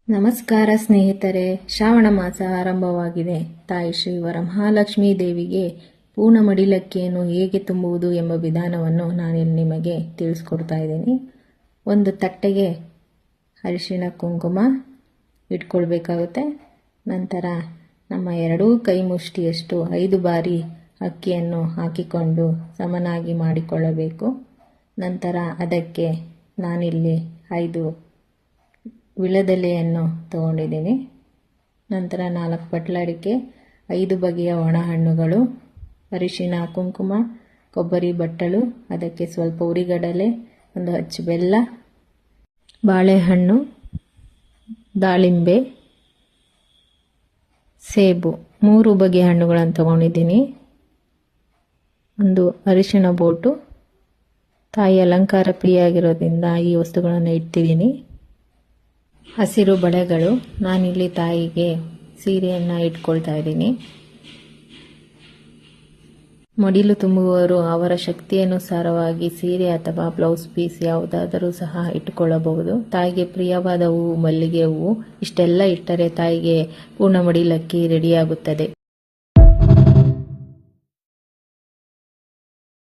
ನಮಸ್ಕಾರ ಸ್ನೇಹಿತರೆ, ಶ್ರಾವಣ ಮಾಸ ಆರಂಭವಾಗಿದೆ. ತಾಯಿ ಶ್ರೀ ವರಮಹಾಲಕ್ಷ್ಮೀ ದೇವಿಗೆ ಪೂರ್ಣ ಮಡಿಲಕ್ಕಿಯನ್ನು ಹೇಗೆ ತುಂಬುವುದು ಎಂಬ ವಿಧಾನವನ್ನು ನಾನಿಲ್ಲಿ ನಿಮಗೆ ತಿಳಿಸ್ಕೊಡ್ತಾ ಇದ್ದೀನಿ. ಒಂದು ತಟ್ಟೆಗೆ ಅರಿಶಿಣ ಕುಂಕುಮ ಇಟ್ಕೊಳ್ಬೇಕಾಗುತ್ತೆ. ನಂತರ ನಮ್ಮ ಎರಡೂ ಕೈ ಮುಷ್ಟಿಯಷ್ಟು 5 ಬಾರಿ ಅಕ್ಕಿಯನ್ನು ಹಾಕಿಕೊಂಡು ಸಮನಾಗಿ ಮಾಡಿಕೊಳ್ಳಬೇಕು. ನಂತರ ಅದಕ್ಕೆ ನಾನಿಲ್ಲಿ 5 ವಿಳೆದೆಲೆಯನ್ನು ತಗೊಂಡಿದ್ದೀನಿ. ನಂತರ 4 ಬಟ್ಲಡಿಕೆ, 5 ಬಗೆಯ ಒಣ ಹಣ್ಣುಗಳು, ಅರಿಶಿಣ ಕುಂಕುಮ, ಕೊಬ್ಬರಿ ಬಟ್ಟಲು, ಅದಕ್ಕೆ ಸ್ವಲ್ಪ ಉರಿಗಡಲೆ, ಒಂದು ಅಚ್ಚು ಬೆಲ್ಲ, ಬಾಳೆಹಣ್ಣು, ದಾಳಿಂಬೆ, ಸೇಬು 3 ಬಗೆಯ ಹಣ್ಣುಗಳನ್ನು ತಗೊಂಡಿದ್ದೀನಿ. ಒಂದು ಅರಿಶಿಣ ಬೋಟು, ತಾಯಿ ಅಲಂಕಾರ ಪ್ರಿಯಾಗಿರೋದ್ರಿಂದ ಈ ವಸ್ತುಗಳನ್ನು ಇಟ್ಟಿದ್ದೀನಿ. ಹಸಿರು ಬಳೆಗಳು, ನಾನಿಲ್ಲಿ ತಾಯಿಗೆ ಸೀರೆಯನ್ನು ಇಟ್ಕೊಳ್ತಾ ಇದ್ದೀನಿ. ಮಡಿಲು ತುಂಬುವವರು ಅವರ ಶಕ್ತಿಯನುಸಾರವಾಗಿ ಸೀರೆ ಅಥವಾ ಬ್ಲೌಸ್ ಪೀಸ್ ಯಾವುದಾದರೂ ಸಹ ಇಟ್ಟುಕೊಳ್ಳಬಹುದು. ತಾಯಿಗೆ ಪ್ರಿಯವಾದ ಹೂವು ಮಲ್ಲಿಗೆ ಹೂವು. ಇಷ್ಟೆಲ್ಲ ಇಟ್ಟರೆ ತಾಯಿಗೆ ಪೂರ್ಣ ಮಡಿಲಕ್ಕಿ ರೆಡಿಯಾಗುತ್ತದೆ.